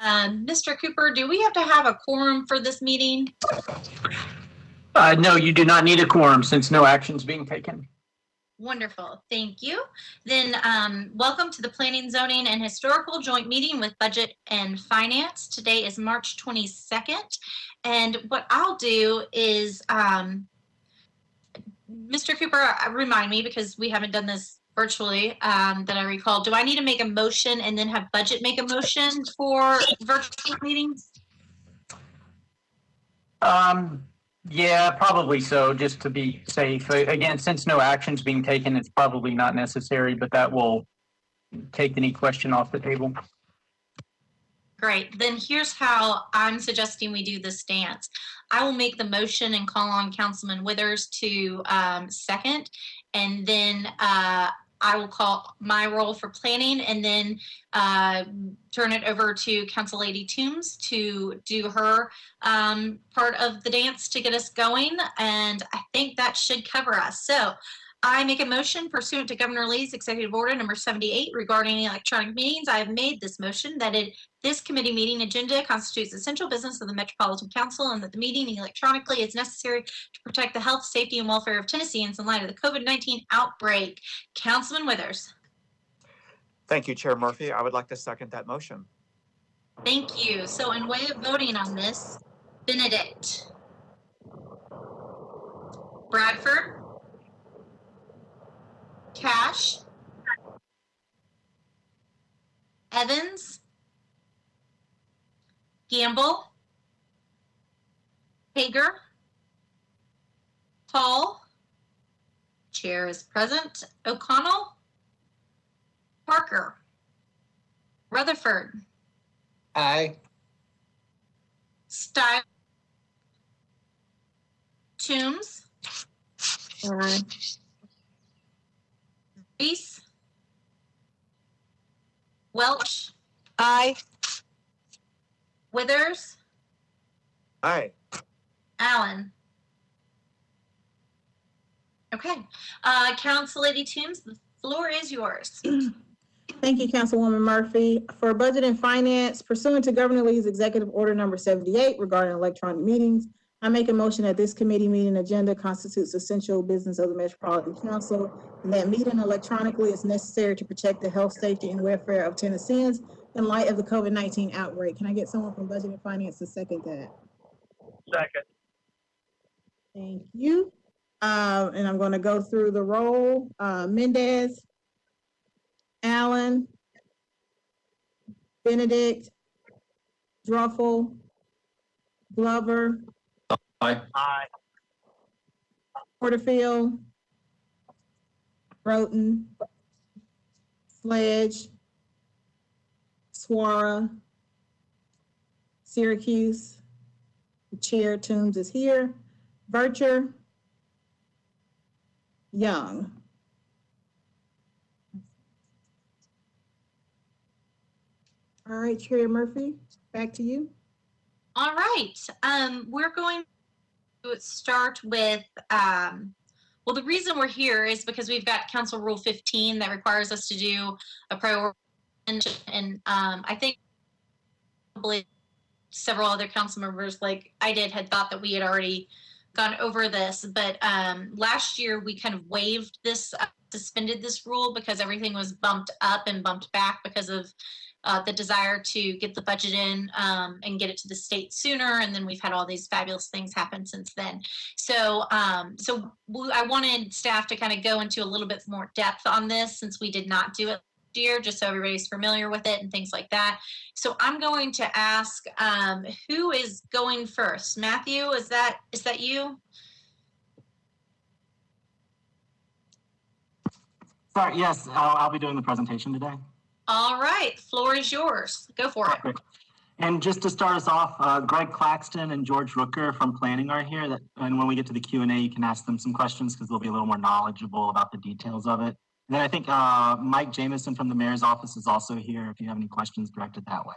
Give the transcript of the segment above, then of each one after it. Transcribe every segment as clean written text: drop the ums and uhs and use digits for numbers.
Mr. Cooper, do we have to have a quorum for this meeting? No, you do not need a quorum since no action is being taken. Wonderful, thank you. Then welcome to the Planning, Zoning, and Historical Joint Meeting with Budget and Finance. Today is March 22nd, and what I'll do is, Mr. Cooper, remind me, because we haven't done this virtually that I recall. Do I need to make a motion and then have budget make a motion for virtual meetings? Yeah, probably so, just to be safe. Again, since no action's being taken, it's probably not necessary, but that will take any question off the table. Great. Then here's how I'm suggesting we do this dance. I will make the motion and call on Councilman Withers to second, and then I will call my role for planning, and then turn it over to Council Lady Toombs to do her part of the dance to get us going. And I think that should cover us. So I make a motion pursuant to Governor Lee's Executive Order number 78 regarding electronic meetings. I have made this motion that this committee meeting agenda constitutes essential business of the Metropolitan Council, and that the meeting electronically is necessary to protect the health, safety, and welfare of Tennesseans in light of the COVID-19 outbreak. Councilman Withers. Thank you, Chair Murphy. I would like to second that motion. Thank you. So in way of voting on this, Benedict, Bradford, Cash, Evans, Gamble, Hager, Hall, Chair is present, O'Connell, Parker, Rutherford, Aye. Stiles, Toombs, Aye. Reese, Welch, Aye. Withers, Aye. Allen. Okay, Council Lady Toombs, the floor is yours. Thank you, Councilwoman Murphy. For Budget and Finance, pursuant to Governor Lee's Executive Order number 78 regarding electronic meetings, I make a motion that this committee meeting agenda constitutes essential business of the Metropolitan Council, and that meeting electronically is necessary to protect the health, safety, and welfare of Tennesseans in light of the COVID-19 outbreak. Can I get someone from Budget and Finance to second that? Second. Thank you. And I'm going to go through the roll. Mendez, Allen, Benedict, Druffel, Glover, Aye. Aye. Porterfield, Broughton, Sledge, Swara, Syracuse, Chair Toombs is here, Vercher, Young. All right, Chair Murphy, back to you. All right, we're going to start with, well, the reason we're here is because we've got Council Rule 15 that requires us to do a priority, and I think probably several other council members, like I did, had thought that we had already gone over this, but last year we kind of waived this, suspended this rule because everything was bumped up and bumped back because of the desire to get the budget in and get it to the state sooner, and then we've had all these fabulous things happen since then. So, I wanted staff to kind of go into a little bit more depth on this since we did not do it last year, just so everybody's familiar with it and things like that. So I'm going to ask who is going first. Matthew, is that you? Sorry, yes, I'll be doing the presentation today. All right, floor is yours. Go for it. Perfect. And just to start us off, Greg Claxton and George Rooker from Planning are here. And when we get to the Q&A, you can ask them some questions because they'll be a little more knowledgeable about the details of it. And then I think Mike Jameson from the Mayor's Office is also here if you have any questions directed that way.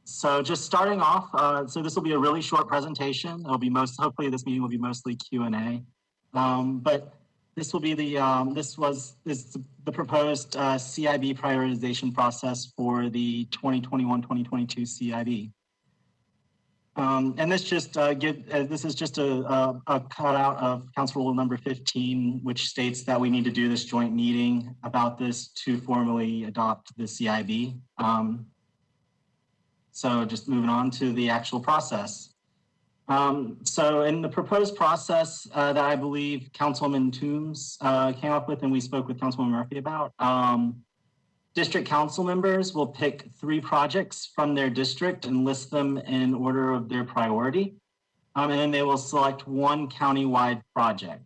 So just starting off, so this will be a really short presentation. It'll be hopefully this meeting will be mostly Q&A. But This will be the proposed CIB prioritization process for the 2021-2022 CIB. And this just this is just a cutout of Council Rule number 15, which states that we need to do this joint meeting about this to formally adopt the CIB. So just moving on to the actual process. So in the proposed process that I believe Councilman Toombs came up with and we spoke with Councilman Murphy about, district council members will pick 3 projects from their district and list them in order of their priority. And then they will select 1 county-wide project.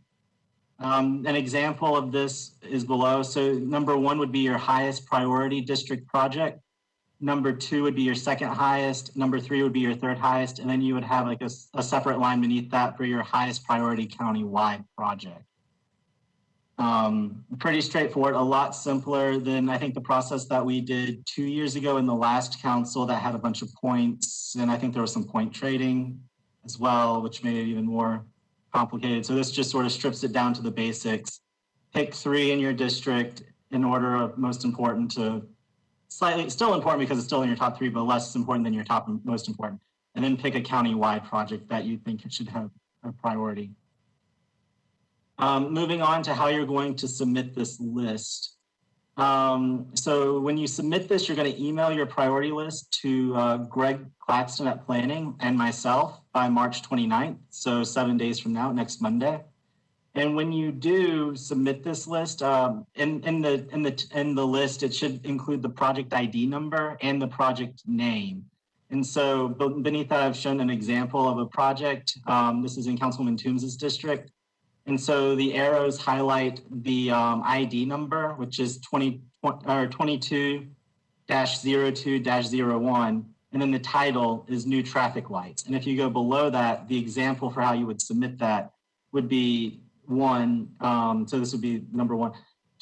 An example of this is below. So number 1 would be your highest priority district project. Number 2 would be your second highest. Number 3 would be your third highest. And then you would have like a separate line beneath that for your highest priority county-wide project. Pretty straightforward, a lot simpler than I think the process that we did 2 years ago in the last council that had a bunch of points. And I think there was some point trading as well, which made it even more complicated. So this just sort of strips it down to the basics. Pick 3 in your district in order of most important to slightly, still important because it's still in your top 3, but less important than your top most important. And then pick a county-wide project that you think it should have a priority. Moving on to how you're going to submit this list. So when you submit this, you're going to email your priority list to Greg Claxton at Planning and myself by March 29th. So 7 days from now, next Monday. And when you do submit this list, in the list, it should include the project ID number and the project name. And so beneath that, I've shown an example of a project. This is in Councilman Toombs' district. And so the arrows highlight the ID number, which is 22-02-01, and then the title is new traffic lights. And if you go below that, the example for how you would submit that would be 1. So this would be number 1,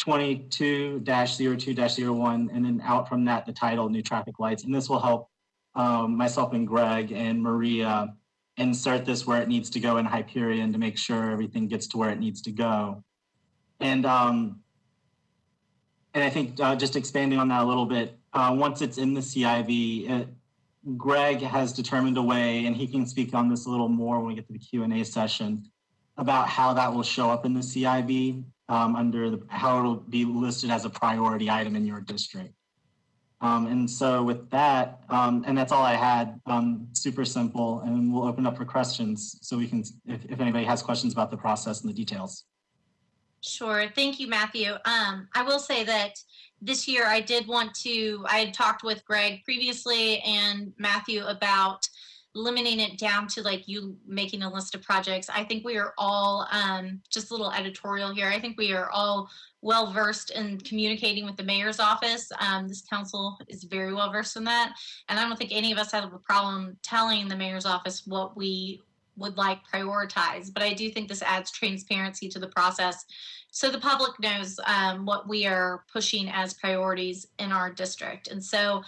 22-02-01, and then out from that, the title, new traffic lights. And this will help myself and Greg and Maria insert this where it needs to go in Hyperion to make sure everything gets to where it needs to go. And I think just expanding on that a little bit, once it's in the CIB, Greg has determined a way, and he can speak on this a little more when we get to the Q&A session, about how that will show up in the CIB under how it'll be listed as a priority item in your district. And so with that, and that's all I had, super simple, and we'll open up for questions so we can, if anybody has questions about the process and the details. Sure. Thank you, Matthew. I will say that this year I had talked with Greg previously and Matthew about limiting it down to like you making a list of projects. I think we are all, just a little editorial here, I think we are all well versed in communicating with the mayor's office. This council is very well versed in that. And I don't think any of us have a problem telling the mayor's office what we would like prioritized, but I do think this adds transparency to the process so the public knows what we are pushing as priorities in our district. And so,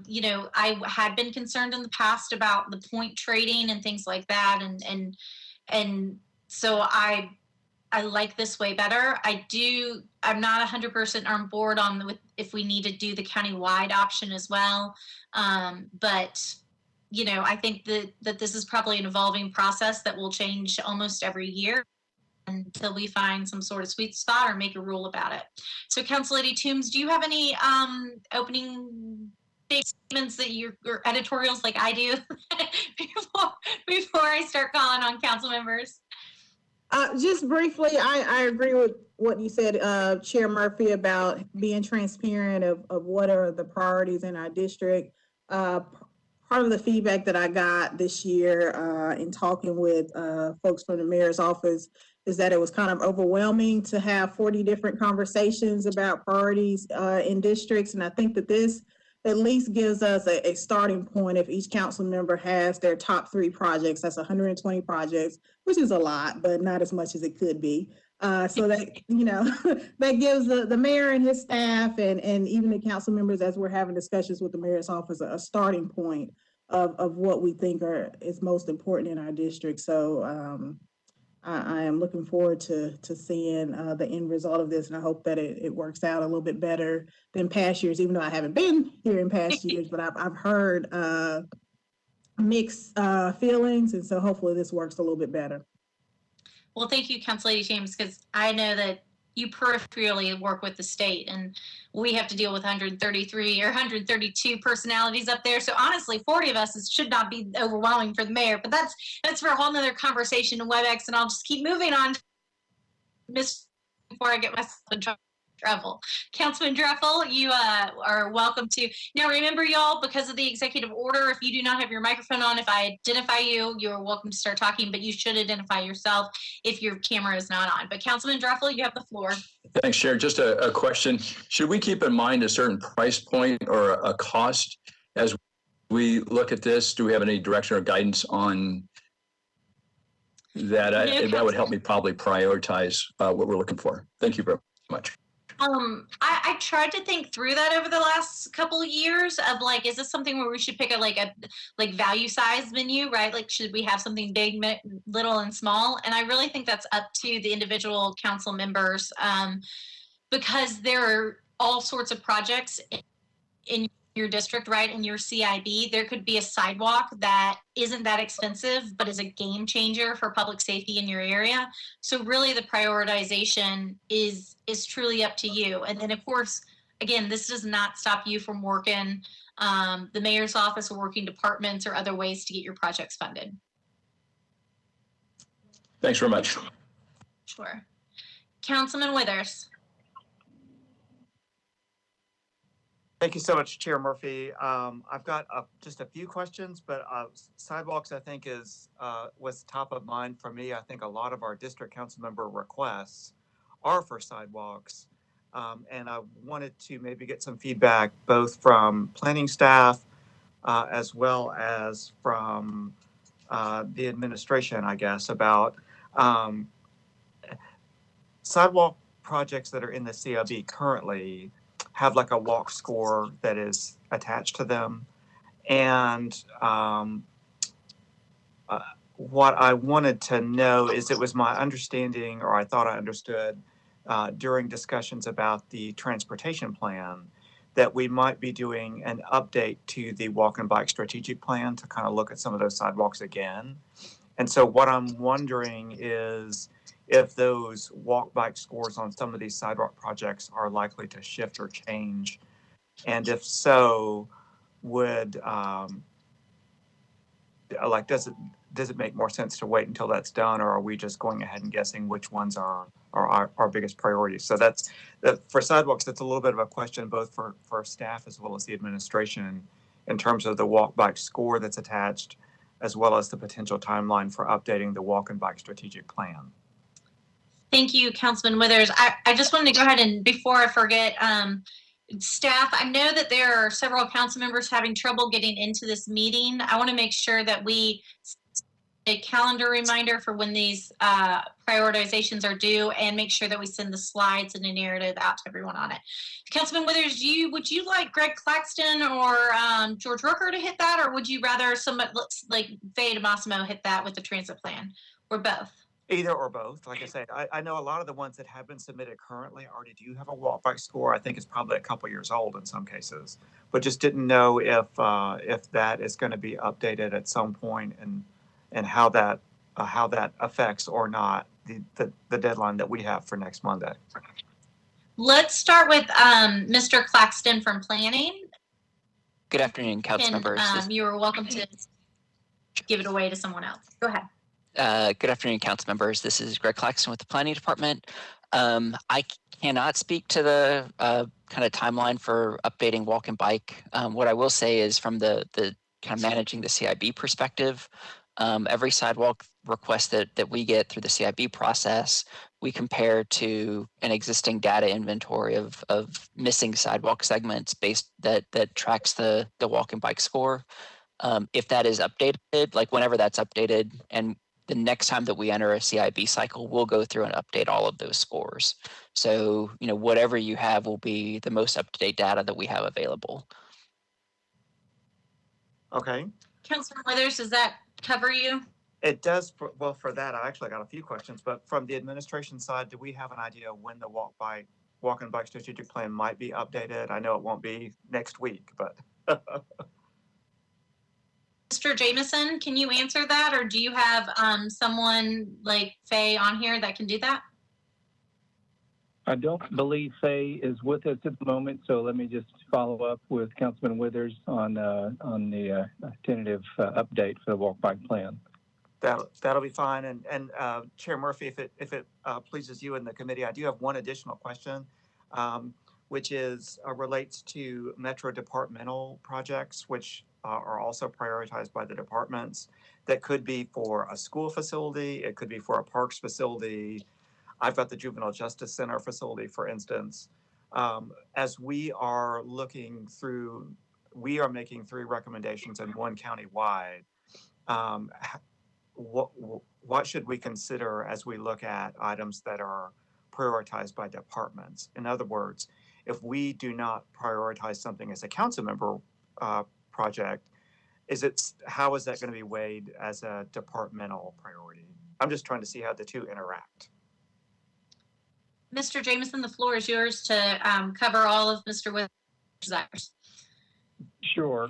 you know, I had been concerned in the past about the point trading and things like that. And so I like this way better. I'm not 100% on board on if we need to do the county-wide option as well. But you know, I think that this is probably an evolving process that will change almost every year until we find some sort of sweet spot or make a rule about it. So Council Lady Toombs, do you have any opening statements that or editorials like I do before I start calling on council members? Just briefly, I agree with what you said, Chair Murphy, about being transparent of what are the priorities in our district. Part of the feedback that I got this year in talking with folks from the mayor's office is that it was kind of overwhelming to have 40 different conversations about priorities in districts. And I think that this at least gives us a starting point. If each council member has their top 3 projects, that's 120 projects, which is a lot, but not as much as it could be. So that, you know, that gives the mayor and his staff and even the council members, as we're having discussions with the mayor's office, a starting point of what we think is most important in our district. So I am looking forward to seeing the end result of this, and I hope that it works out a little bit better than past years, even though I haven't been here in past years, but I've heard mixed feelings, and so hopefully this works a little bit better. Well, thank you, Council Lady James, because I know that you peripherally work with the state, and we have to deal with 133 or 132 personalities up there. So honestly, 40 of us should not be overwhelming for the mayor, but that's for a whole nother conversation in WebEx, and I'll just keep moving on before I get myself in trouble. Councilman Dreffel, you are welcome to. Now remember, y'all, because of the executive order, if you do not have your microphone on, if I identify you, you're welcome to start talking, but you should identify yourself if your camera is not on. But Councilman Dreffel, you have the floor. Thanks, Chair. Just a question. Should we keep in mind a certain price point or a cost as we look at this? Do we have any direction or guidance on that? That would help me probably prioritize what we're looking for. Thank you very much. I tried to think through that over the last couple of years of like, is this something where we should pick a value size menu, right? Like, should we have something big, little, and small? And I really think that's up to the individual council members, because there are all sorts of projects in your district, right? In your CIB, there could be a sidewalk that isn't that expensive, but is a game changer for public safety in your area. So really the prioritization is truly up to you. And then of course, again, this does not stop you from working the mayor's office or working departments or other ways to get your projects funded. Thanks very much. Sure. Councilman Withers. Thank you so much, Chair Murphy. I've got just a few questions, but sidewalks, I think, was top of mind for me. I think a lot of our district council member requests are for sidewalks. And I wanted to maybe get some feedback both from planning staff as well as from the administration, I guess, about sidewalk projects that are in the CIB currently have like a walk score that is attached to them. And what I wanted to know is, it was my understanding, or I thought I understood during discussions about the transportation plan, that we might be doing an update to the walk and bike strategic plan to kind of look at some of those sidewalks again. And so what I'm wondering is if those walk bike scores on some of these sidewalk projects are likely to shift or change. And if so, would does it make more sense to wait until that's done, or are we just going ahead and guessing which ones are our biggest priorities? So that's for sidewalks. That's a little bit of a question both for staff as well as the administration in terms of the walk bike score that's attached, as well as the potential timeline for updating the walk and bike strategic plan. Thank you, Councilman Withers. I just wanted to go ahead and, before I forget, staff, I know that there are several council members having trouble getting into this meeting. I want to make sure that we a calendar reminder for when these prioritizations are due, and make sure that we send the slides and a narrative out to everyone on it. Councilman Withers, would you like Greg Claxton or George Rooker to hit that, or would you rather somebody like Faye DeMassimo hit that with the transit plan, or both? Either or both. Like I said, I know a lot of the ones that have been submitted currently already do have a walk bike score. I think it's probably a couple years old in some cases, but just didn't know if that is going to be updated at some point, and how that affects or not the deadline that we have for next Monday. Let's start with Mr. Claxton from Planning. Good afternoon, council members. You are welcome to give it away to someone else. Go ahead. Good afternoon, council members. This is Greg Claxton with the Planning Department. I cannot speak to the kind of timeline for updating walk and bike. What I will say is, from the kind of managing the CIB perspective, every sidewalk request that we get through the CIB process, we compare to an existing data inventory of missing sidewalk segments that tracks the walk and bike score. If that is updated, like whenever that's updated, and the next time that we enter a CIB cycle, we'll go through and update all of those scores. So, whatever you have will be the most up-to-date data that we have available. Okay. Councilman Withers, does that cover you? It does, well, for that, I actually got a few questions, but from the administration side, do we have an idea when the walk and bike strategic plan might be updated? I know it won't be next week, but. Mr. Jameson, can you answer that, or do you have someone like Faye on here that can do that? I don't believe Faye is with us at the moment, so let me just follow up with Councilman Withers on the tentative update for the walk bike plan. That'll be fine. And Chair Murphy, if it pleases you and the committee, I do have one additional question, which is relates to Metro Departmental projects, which are also prioritized by the departments. That could be for a school facility, it could be for a parks facility. I've got the Juvenile Justice Center facility, for instance. As we are looking through, we are making 3 recommendations and 1 county-wide. What should we consider as we look at items that are prioritized by departments? In other words, if we do not prioritize something as a council member project, how is that going to be weighed as a departmental priority? I'm just trying to see how the two interact. Mr. Jameson, the floor is yours to cover all of Mr. Withers' desires. Sure.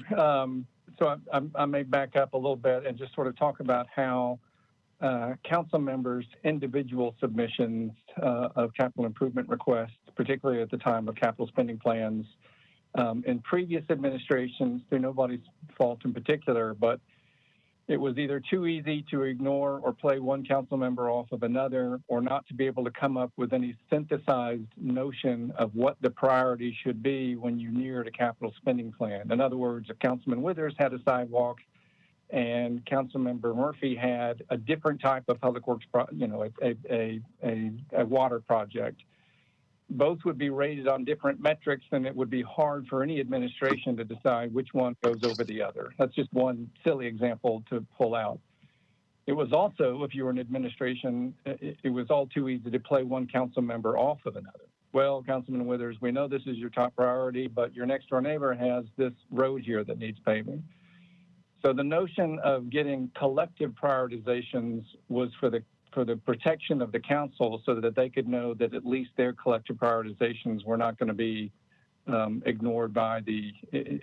So I may back up a little bit and just sort of talk about how council members' individual submissions of capital improvement requests, particularly at the time of capital spending plans, in previous administrations, through nobody's fault in particular, but it was either too easy to ignore or play one council member off of another, or not to be able to come up with any synthesized notion of what the priority should be when you neared a capital spending plan. In other words, if Councilman Withers had a sidewalk and Councilmember Murphy had a different type of public works, a water project, both would be rated on different metrics, and it would be hard for any administration to decide which one goes over the other. That's just one silly example to pull out. It was also, if you were an administration, it was all too easy to play one council member off of another. Well, Councilman Withers, we know this is your top priority, but your next door neighbor has this road here that needs paving. So the notion of getting collective prioritizations was for the protection of the council, so that they could know that at least their collective prioritizations were not going to be ignored by the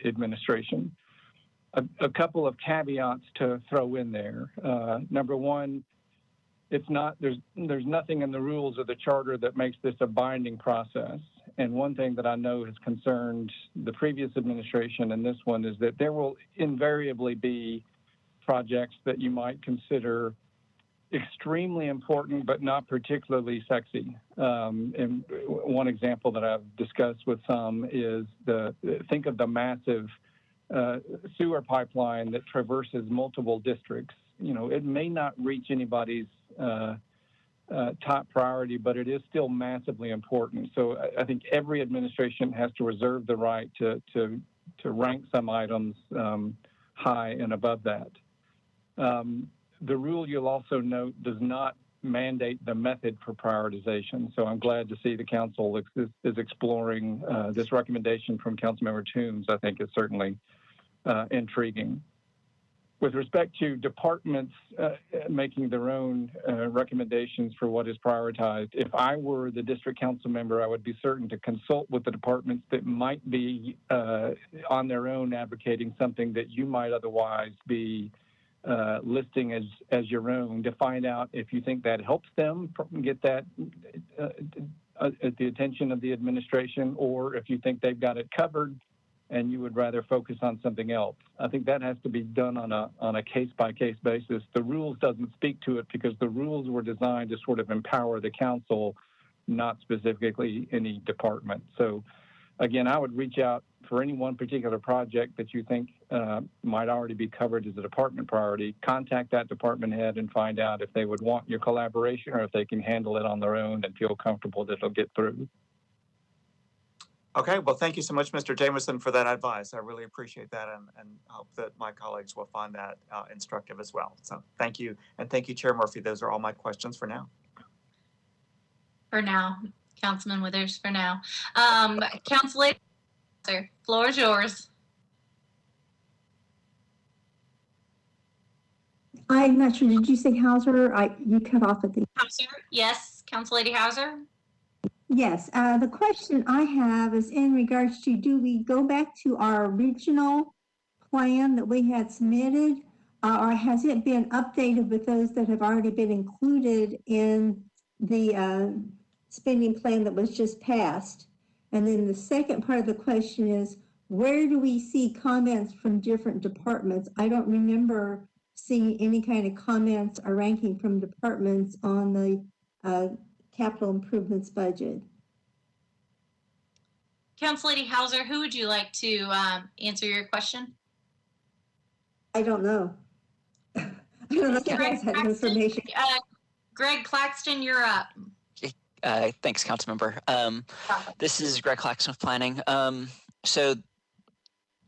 administration. A couple of caveats to throw in there. Number one, there's nothing in the rules of the charter that makes this a binding process. And one thing that I know has concerned the previous administration and this one is that there will invariably be projects that you might consider extremely important, but not particularly sexy. And one example that I've discussed with some is think of the massive sewer pipeline that traverses multiple districts. You know, it may not reach anybody's top priority, but it is still massively important. So I think every administration has to reserve the right to rank some items high and above that. The rule, you'll also note, does not mandate the method for prioritization. So I'm glad to see the council is exploring this recommendation from Councilmember Toombs. I think is certainly intriguing. With respect to departments making their own recommendations for what is prioritized, if I were the district council member, I would be certain to consult with the departments that might be on their own advocating something that you might otherwise be listing as your own, to find out if you think that helps them get that at the attention of the administration, or if you think they've got it covered and you would rather focus on something else. I think that has to be done on a case-by-case basis. The rules doesn't speak to it because the rules were designed to sort of empower the council, not specifically any department. So again, I would reach out for any one particular project that you think might already be covered as a department priority. Contact that department head and find out if they would want your collaboration or if they can handle it on their own and feel comfortable that it'll get through. Okay, well, thank you so much, Mr. Jameson, for that advice. I really appreciate that, and hope that my colleagues will find that instructive as well. So thank you, and thank you, Chair Murphy. Those are all my questions for now. For now, Councilman Withers, for now. Councilor, floor is yours. I'm not sure. Did you say Hauser? You cut off at the. Hauser? Yes, Council Lady Hauser? Yes. The question I have is in regards to, do we go back to our original plan that we had submitted, or has it been updated with those that have already been included in the spending plan that was just passed? And then the second part of the question is, where do we see comments from different departments? I don't remember seeing any kind of comments or ranking from departments on the capital improvements budget. Council Lady Hauser, who would you like to answer your question? I don't know. I don't know if you guys had information. Greg Claxton, you're up. Thanks, Councilmember. This is Greg Claxton with Planning. So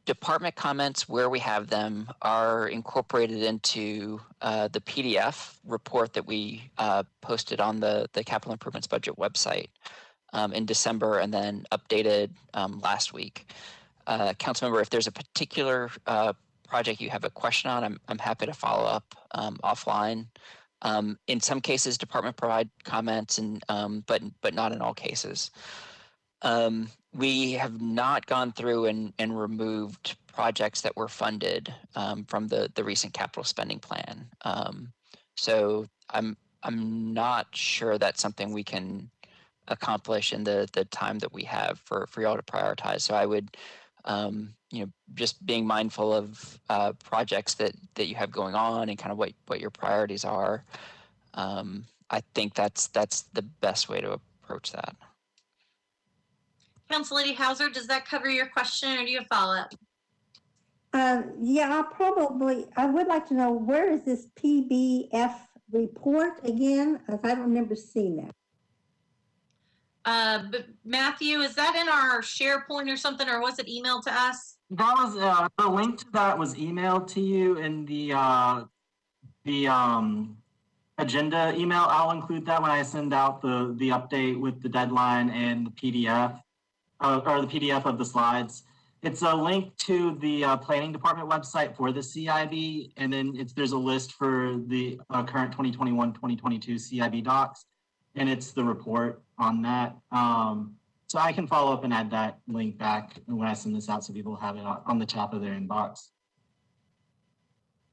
department comments, where we have them, are incorporated into the PDF report that we posted on the capital improvements budget website in December, and then updated last week. Councilmember, if there's a particular project you have a question on, I'm happy to follow up offline. In some cases, department provide comments, and but not in all cases. We have not gone through and removed projects that were funded from the recent capital spending plan. So I'm not sure that's something we can accomplish in the time that we have for y'all to prioritize. So I would, just being mindful of projects that you have going on and kind of what your priorities are. I think that's the best way to approach that. Council Lady Hauser, does that cover your question, or do you have follow-up? Yeah, I would like to know, where is this PBF report again? Because I don't remember seeing that. But Matthew, is that in our SharePoint or something, or was it emailed to us? That was the link to that was emailed to you in the agenda email. I'll include that when I send out the update with the deadline and the PDF or the PDF of the slides. It's a link to the planning department website for the CIB, and then there's a list for the current 2021-2022 CIB docs, and it's the report on that. So I can follow up and add that link back when I send this out so people have it on the top of their inbox.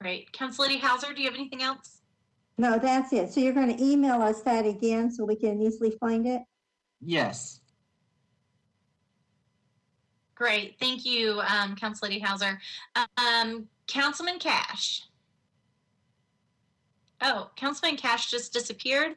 Great. Council Lady Hauser, do you have anything else? No, that's it. So you're going to email us that again so we can easily find it? Yes. Great. Thank you, Council Lady Hauser. Councilman Cash. Oh, Councilman Cash just disappeared.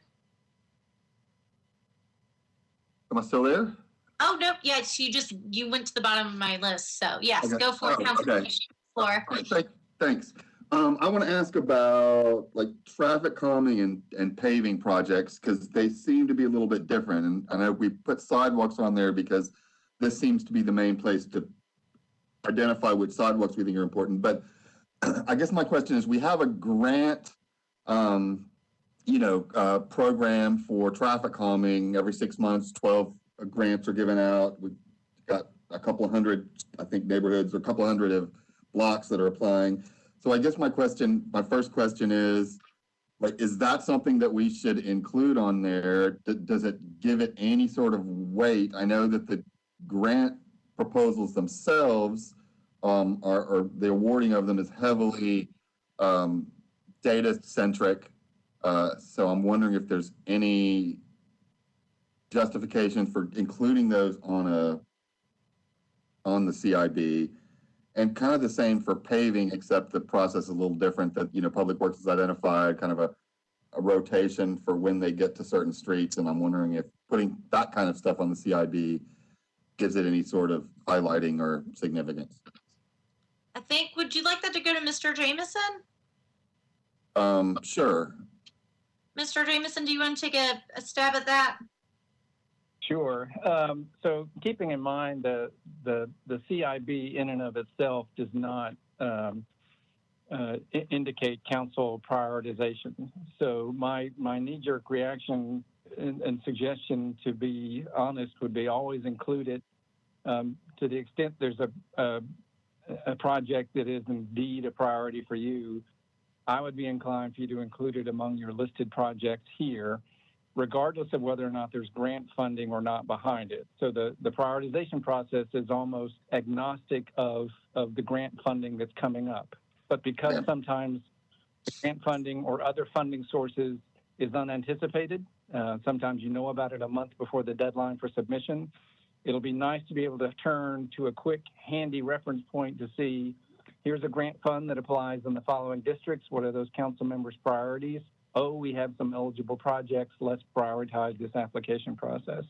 Am I still there? Oh, nope. Yes, you went to the bottom of my list. So yes, Okay. Go for it, Councilman Okay. Cash. Floor. All right, thanks. I want to ask about like traffic calming and paving projects, because they seem to be a little bit different. And I know we put sidewalks on there because this seems to be the main place to identify which sidewalks we think are important. But I guess my question is, we have a grant, program for traffic calming. Every 6 months, 12 grants are given out. We've got a couple hundred, I think, neighborhoods, or a couple hundred of blocks that are applying. So I guess my first question is, like, is that something that we should include on there? Does it give it any sort of weight? I know that the grant proposals themselves are the awarding of them is heavily data centric. So I'm wondering if there's any justification for including those on the CIB. And kind of the same for paving, except the process is a little different. That, Public Works has identified kind of a rotation for when they get to certain streets. And I'm wondering if putting that kind of stuff on the CIB gives it any sort of highlighting or significance. I think, would you like that to go to Mr. Jameson? Sure. Mr. Jameson, do you want to take a stab at that? Sure. So keeping in mind the CIB in and of itself does not indicate council prioritization. So my knee-jerk reaction and suggestion, to be honest, would be always include it to the extent there's a project that is indeed a priority for you. I would be inclined for you to include it among your listed projects here, regardless of whether or not there's grant funding or not behind it. So the prioritization process is almost agnostic of the grant funding that's coming up. But because sometimes the grant funding or other funding sources is unanticipated, sometimes you know about it a month before the deadline for submission, it'll be nice to be able to turn to a quick, handy reference point to see, here's a grant fund that applies in the following districts. What are those council members' priorities? Oh, we have some eligible projects. Let's prioritize this application process.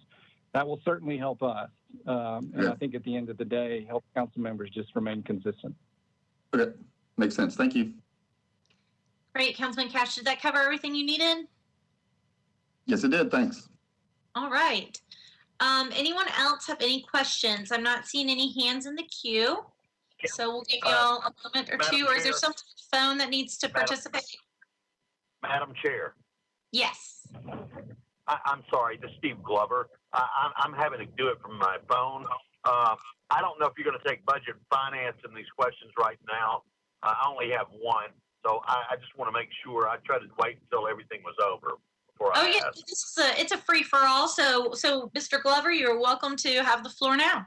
That will certainly help us. And I think at the end of the day, help council members just remain consistent. Okay, makes sense. Thank you. Great, Councilman Cash, did that cover everything you needed? Yes, it did. Thanks. All right. Anyone else have any questions? I'm not seeing any hands in the queue. So we'll give you all a moment or two, or is there someone on the phone that needs to participate? Madam Chair. Yes. I'm sorry, this is Steve Glover. I'm having to do it from my phone. I don't know if you're going to take budget finance in these questions right now. I only have one, so I just want to make sure. I tried to wait until everything was over before I ask. It's a free for all. So Mr. Glover, you're welcome to have the floor now.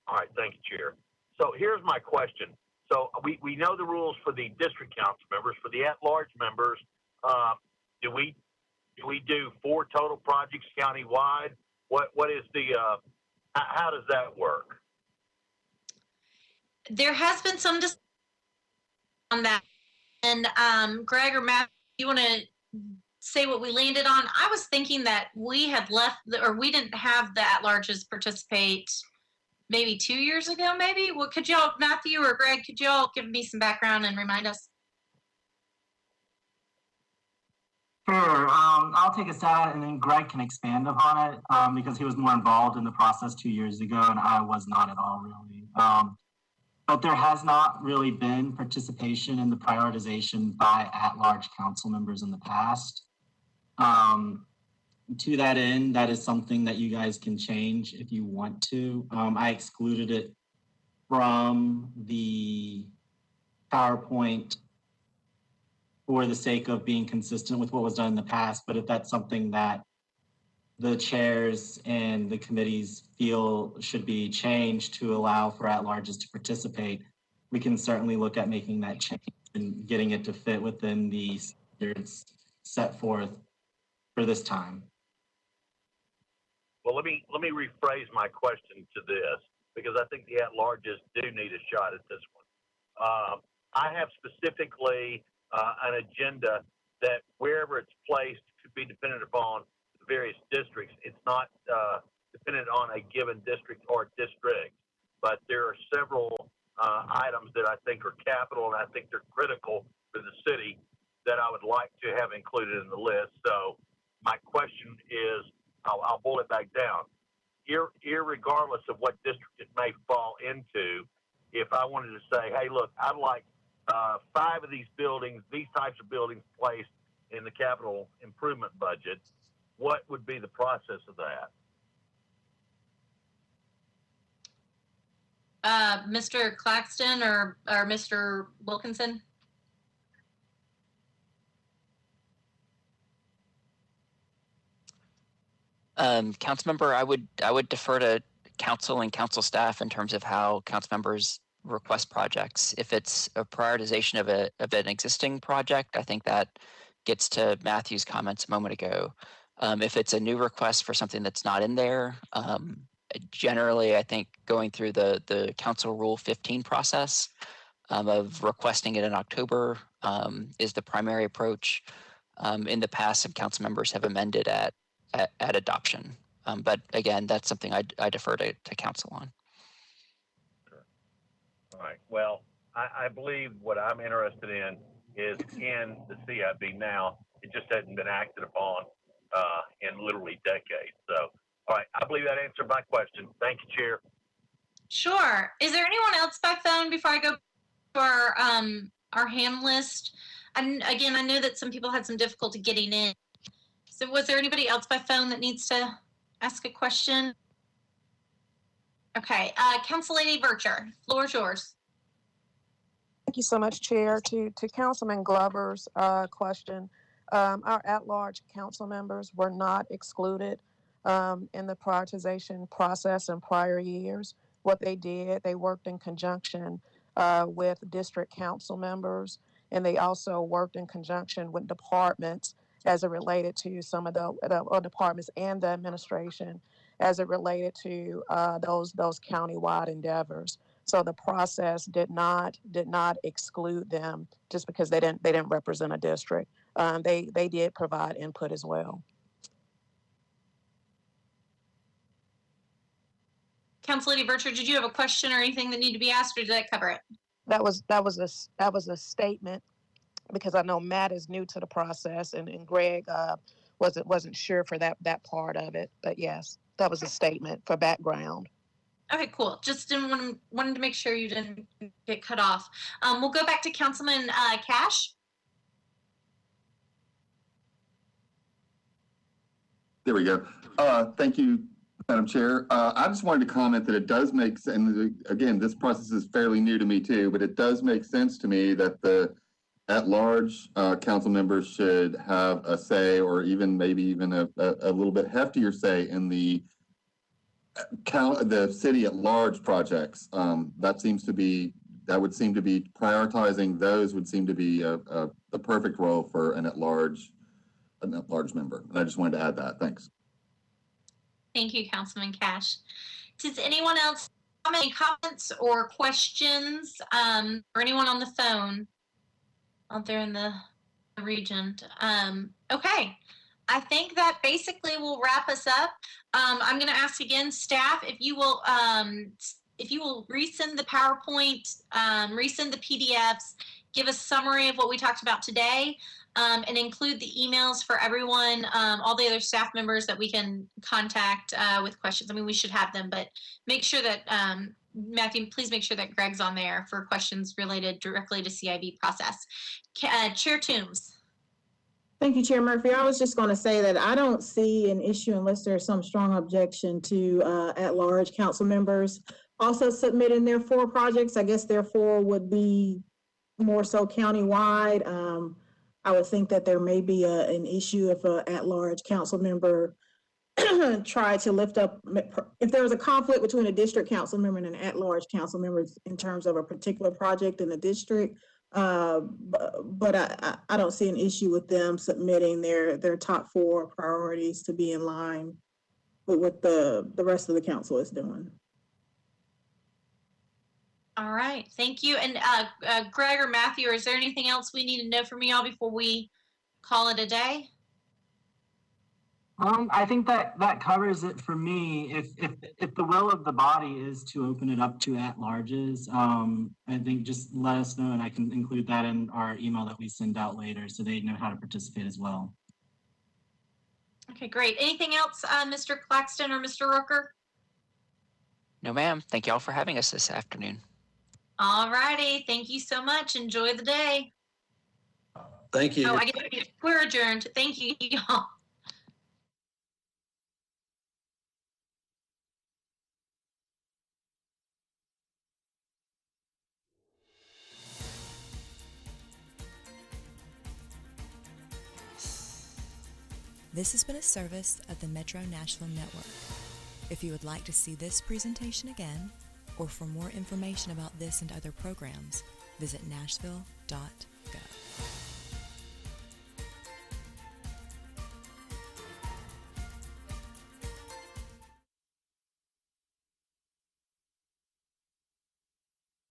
All right, thank you, Chair. So here's my question. So we know the rules for the district council members. For the at-large members, do we do 4 total projects countywide? What is the how does that work? There has been some discussion on that, and Greg or Matt, you want to say what we landed on? I was thinking that we had left, or we didn't have the at-larges participate maybe 2 years ago, maybe? Well, could y'all, Matthew or Greg, could y'all give me some background and remind us? Sure. I'll take a stab and then Greg can expand upon it because he was more involved in the process 2 years ago and I was not at all really. But there has not really been participation in the prioritization by at-large council members in the past. To that end, that is something that you guys can change if you want to. I excluded it from the PowerPoint for the sake of being consistent with what was done in the past. But if that's something that the chairs and the committees feel should be changed to allow for at-larges to participate, we can certainly look at making that change and getting it to fit within the standards set forth for this time. Well, let me rephrase my question to this, because I think the at-larges do need a shot at this one. I have specifically an agenda that wherever it's placed could be dependent upon the various districts. It's not dependent on a given district or district, but there are several items that I think are capital and I think they're critical for the city that I would like to have included in the list. So my question is, I'll boil it back down. Irregardless of what district it may fall into, if I wanted to say, hey, look, I'd like 5 of these buildings, these types of buildings placed in the capital improvement budget, what would be the process of that? Mr. Claxton or Mr. Wilkinson? Councilmember, I would defer to council and council staff in terms of how council members request projects. If it's a prioritization of an existing project, I think that gets to Matthew's comments a moment ago. If it's a new request for something that's not in there, generally, I think going through the Council Rule 15 process of requesting it in October is the primary approach. In the past, some council members have amended at adoption. But again, that's something I defer to council on. All right. Well, I believe what I'm interested in is in the CIB now. It just hasn't been acted upon in literally decades. So, all right. I believe that answered my question. Thank you, Chair. Sure. Is there anyone else by phone before I go to our hand list? And again, I know that some people had some difficulty getting in. So was there anybody else by phone that needs to ask a question? Okay, Council Lady Bircher, floor is yours. Thank you so much, Chair. To Councilman Glover's question, our at-large council members were not excluded in the prioritization process in prior years. What they did, they worked in conjunction with district council members, and they also worked in conjunction with departments as it related to some of the departments and the administration as it related to those countywide endeavors. So the process did not exclude them just because they didn't represent a district. They did provide input as well. Council Lady Bircher, did you have a question or anything that needed to be asked, or did that cover it? That was a statement, because I know Matt is new to the process, and Greg wasn't sure for that part of it. But yes, that was a statement for background. Okay, cool. Just wanted to make sure you didn't get cut off. We'll go back to Councilman Cash. There we go. Thank you, Madam Chair. I just wanted to comment that it does make sense, and again, this process is fairly new to me too, but it does make sense to me that the at-large council members should have a say, or maybe even a little bit heftier say in the city at large projects. That would seem to be prioritizing those would seem to be the perfect role for an at-large member. And I just wanted to add that. Thanks. Thank you, Councilman Cash. Does anyone else have any comments or questions, or anyone on the phone out there in the region? Okay. I think that basically will wrap us up. I'm going to ask again, staff, if you will resend the PowerPoint, resend the PDFs, give a summary of what we talked about today, and include the emails for everyone, all the other staff members that we can contact with questions. I mean, we should have them, but make sure that, Matthew, please make sure that Greg's on there for questions related directly to CIB process. Chair Toombs. Thank you, Chair Murphy. I was just going to say that I don't see an issue unless there's some strong objection to at-large council members also submitting their 4 projects. I guess their 4 would be more so countywide. I would think that there may be an issue if an at-large council member tried to lift up, if there was a conflict between a district council member and an at-large council member in terms of a particular project in the district. But I don't see an issue with them submitting their top 4 priorities to be in line with what the rest of the council is doing. All right, thank you. And Greg or Matthew, is there anything else we need to know from y'all before we call it a day? I think that covers it for me. If the will of the body is to open it up to at-larges, I think just let us know, and I can include that in our email that we send out later, so they know how to participate as well. Okay, great. Anything else, Mr. Claxton or Mr. Rooker? No, ma'am. Thank y'all for having us this afternoon. All righty. Thank you so much. Enjoy the day. Thank you. Oh, I guess we're adjourned. Thank you, y'all. This has been a service of the Metro Nashville Network. If you would like to see this presentation again, or for more information about this and other programs, visit nashville.gov.